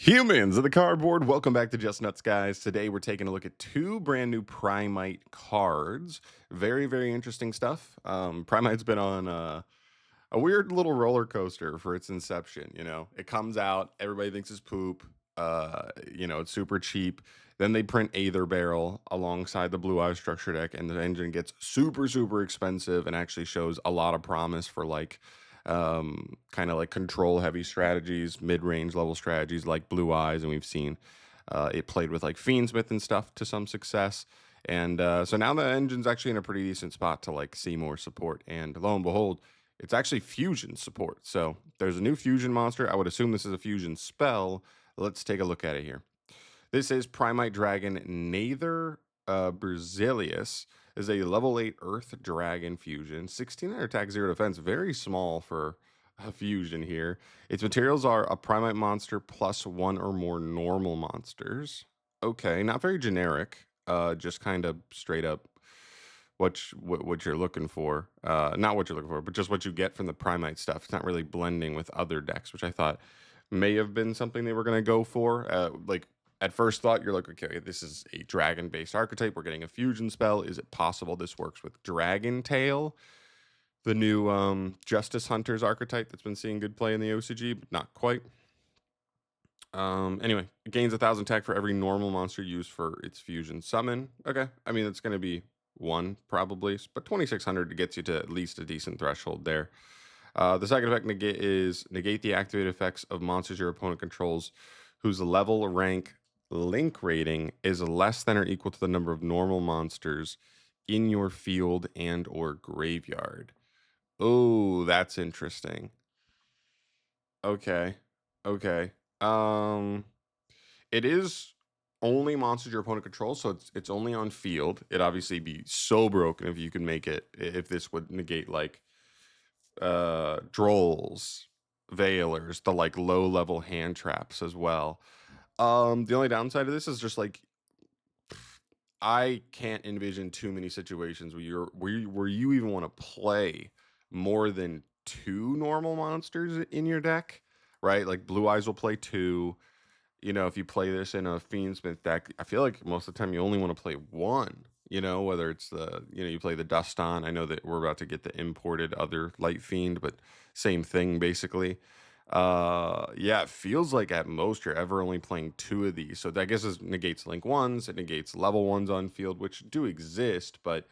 Humans of the cardboard, welcome back to Just Nuts, guys. Today we're taking a look at two brand new Primite cards. Very, very interesting stuff. Primite's been on a weird little roller coaster for its inception. It comes out, everybody thinks it's poop. It's super cheap. Then they print Aether Barrel alongside the Blue Eye Structure deck, and the engine gets super, super expensive and actually shows a lot of promise for kind of like control heavy strategies, mid-range level strategies like Blue Eyes, and we've seen it played with like Fiendsmith and stuff to some success. And so now the engine's actually in a pretty decent spot to like see more support. And lo and behold, it's actually fusion support. So there's a new fusion monster. I would assume this is a fusion spell. Let's take a look at it here. This is Primite Dragon Nather Berzelius. Is a level 8 Earth Dragon fusion. 1600 attack, 0 defense. Very small for a fusion here. Its materials are a Primite monster plus one or more normal monsters. Okay, not very generic. Just kind of straight up what you're looking for. Not what you're looking for, but just what you get from the Primite stuff. It's not really blending with other decks, which I thought may have been something they were going to go for. At first thought, you're like, okay, this is a dragon-based archetype. We're getting a fusion spell. Is it possible this works with Dragon Tail, the new Justice Hunters archetype that's been seeing good play in the OCG, but not quite. Anyway, it gains 1,000 attack for every normal monster used for its fusion summon. Okay, I mean, it's going to be one probably, but 2,600 gets you to at least a decent threshold there. The second effect is negate the activated effects of monsters your opponent controls whose level, rank, link rating is less than or equal to the number of normal monsters in your field and or graveyard. Oh, that's interesting. Okay. It is only monsters your opponent controls, so it's only on field. It'd obviously be so broken if you can make it, if this would negate like Drolls, Veilers, the like low level hand traps as well. The only downside of this is just like I can't envision too many situations where you even want to play more than two normal monsters in your deck, right? Like Blue Eyes will play two. If you play this in a Fiendsmith deck, I feel like most of the time you only want to play one. Whether it's you play the Dust On. I know that we're about to get the imported other Light Fiend, but same thing basically. Yeah, it feels like at most you're ever only playing two of these. So I guess it negates link ones, it negates level ones on field, which do exist, but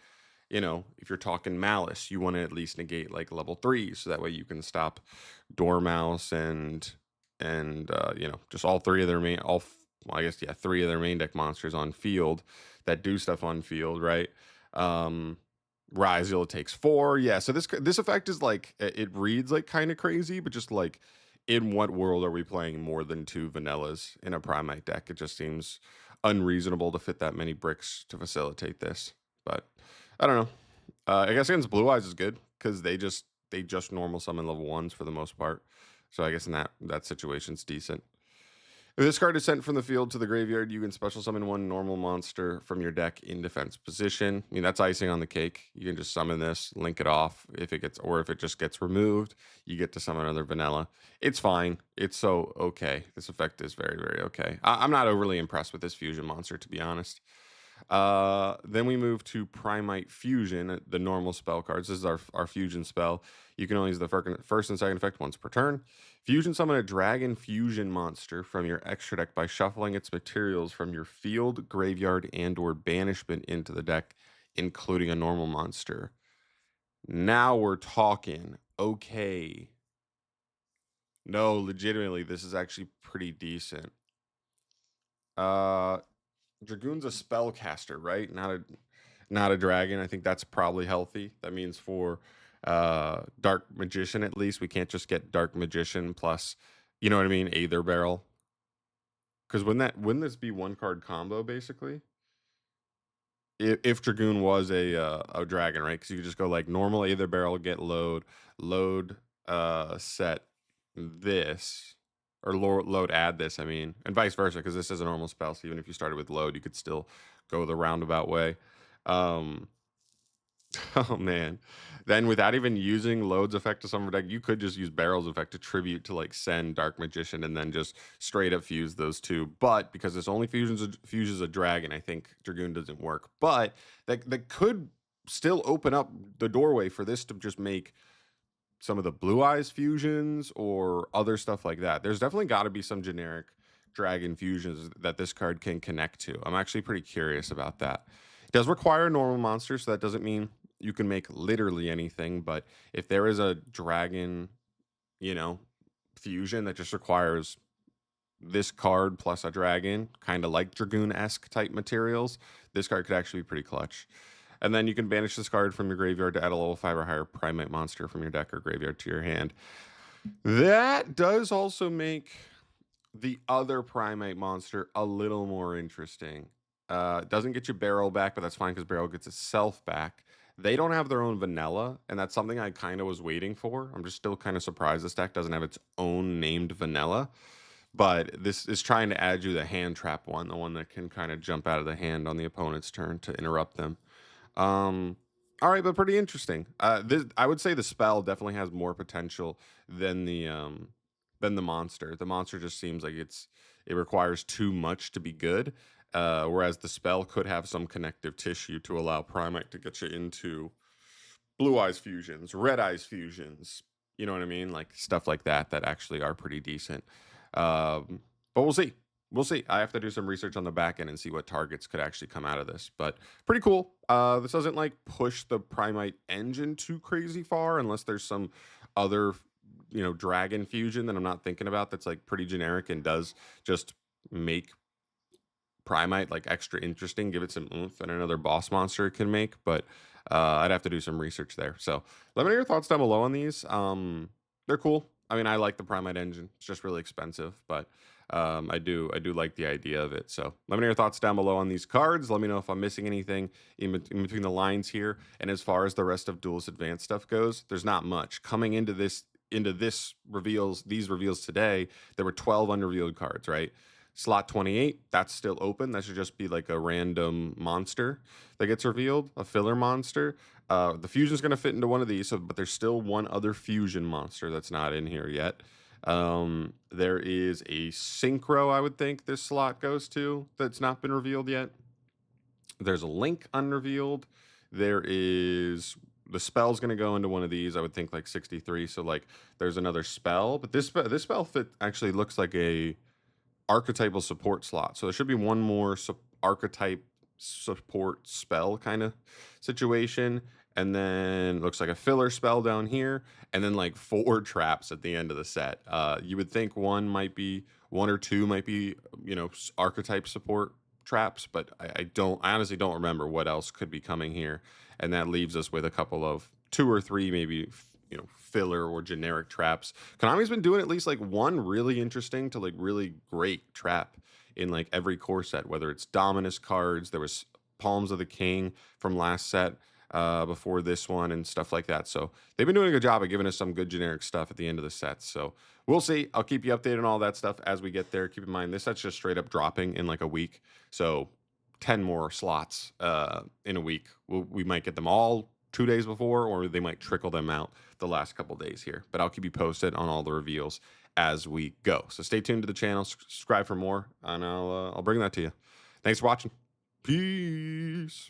if you're talking Malice, you want to at least negate like level 3, so that way you can stop Dormouse and just all three of their main three of their main deck monsters on field that do stuff on field, right? Ryzeal takes 4. Yeah, so this effect is like, it reads like kind of crazy, but just like, in what world are we playing more than two vanillas in a Primite deck? It just seems unreasonable to fit that many bricks to facilitate this. But I don't know. I guess against Blue Eyes is good because they just normal summon level 1s for the most part. So I guess in that situation's decent. If this card is sent from the field to the graveyard, you can special summon one normal monster from your deck in defense position. I mean, that's icing on the cake. You can just summon this, link it off. If it just gets removed, you get to summon another vanilla. It's fine. It's so okay. This effect is very, very okay. I'm not overly impressed with this fusion monster, to be honest. Then we move to Primite Fusion, the normal spell cards. This is our fusion spell. You can only use the first and second effect once per turn. Fusion summon a dragon fusion monster from your extra deck by shuffling its materials from your field, graveyard, and or banishment into the deck, including a normal monster. Now we're talking. Okay. No, legitimately, this is actually pretty decent. Dragoon's a spellcaster, right? Not a dragon. I think that's probably healthy. That means for Dark Magician, at least, we can't just get Dark Magician plus, you know what I mean, Aether Barrel. Because wouldn't this be one card combo basically? If Dragoon was a dragon, right? Because you could just go like normal Aether Barrel, get load, set this, or load add this, I mean, and vice versa, because this is a normal spell, so even if you started with load, you could still go the roundabout way. Oh man. Then without even using Load's effect to summon deck, you could just use Barrel's effect to tribute to like send Dark Magician and then just straight up fuse those two. But because this only fuses a dragon, I think Dragoon doesn't work. But that could still open up the doorway for this to just make some of the Blue Eyes fusions or other stuff like that. There's definitely got to be some generic dragon fusions that this card can connect to. I'm actually pretty curious about that. It does require a normal monster, so that doesn't mean you can make literally anything, but if there is a dragon, you know, fusion that just requires this card plus a dragon, kind of like Dragoon-esque type materials, this card could actually be pretty clutch. And then you can banish this card from your graveyard to add a level 5 or higher Primate monster from your deck or graveyard to your hand. That does also make the other Primate monster a little more interesting. It doesn't get you Barrel back, but that's fine because Barrel gets itself back. They don't have their own vanilla, and that's something I kind of was waiting for. I'm just still kind of surprised this deck doesn't have its own named vanilla. But this is trying to add you the hand trap one, the one that can kind of jump out of the hand on the opponent's turn to interrupt them. Um, all right, but pretty interesting. This I would say the spell definitely has more potential than the monster. The monster just seems like it requires too much to be good. Whereas the spell could have some connective tissue to allow Primate to get you into Blue Eyes fusions, Red Eyes fusions. You know what I mean? Like stuff like that that actually are pretty decent. But we'll see. We'll see. I have to do some research on the back end and see what targets could actually come out of this. But pretty cool. This doesn't like push the Primite engine too crazy far unless there's some other, dragon fusion that I'm not thinking about that's like pretty generic and does just make Primite like extra interesting, give it some oomph and another boss monster it can make. But I'd have to do some research there. So let me know your thoughts down below on these. They're cool. I mean, I like the Primite engine. It's just really expensive, but I do like the idea of it. So let me know your thoughts down below on these cards. Let me know if I'm missing anything in between the lines here. And as far as the rest of Duelist Advanced stuff goes, there's not much coming into these reveals today. There were 12 unrevealed cards, right? Slot 28, that's still open. That should just be like a random monster that gets revealed, a filler monster. The fusion's going to fit into one of these, but there's still one other fusion monster that's not in here yet. There is a synchro, I would think this slot goes to, that's not been revealed yet. There's a link unrevealed. There is the spell's going to go into one of these. I would think like 63. So like there's another spell, but this spell fit actually looks like a archetypal support slot. So there should be one more archetype support spell kind of situation. And then looks like a filler spell down here. And then like 4 traps at the end of the set. You would think one or two might be, archetype support traps, but I honestly don't remember what else could be coming here. And that leaves us with a couple of 2 or 3 maybe filler or generic traps. Konami's been doing at least like one really interesting to like really great trap in like every core set, whether it's Dominus cards, there was Palms of the King from last set before this one and stuff like that. So they've been doing a good job of giving us some good generic stuff at the end of the sets. So we'll see. I'll keep you updated on all that stuff as we get there. Keep in mind, this set's just straight up dropping in like a week. So 10 more slots in a week. We might get them all 2 days before, or they might trickle them out the last couple days here. But I'll keep you posted on all the reveals as we go. So stay tuned to the channel, subscribe for more, and I'll bring that to you. Thanks for watching. Peace.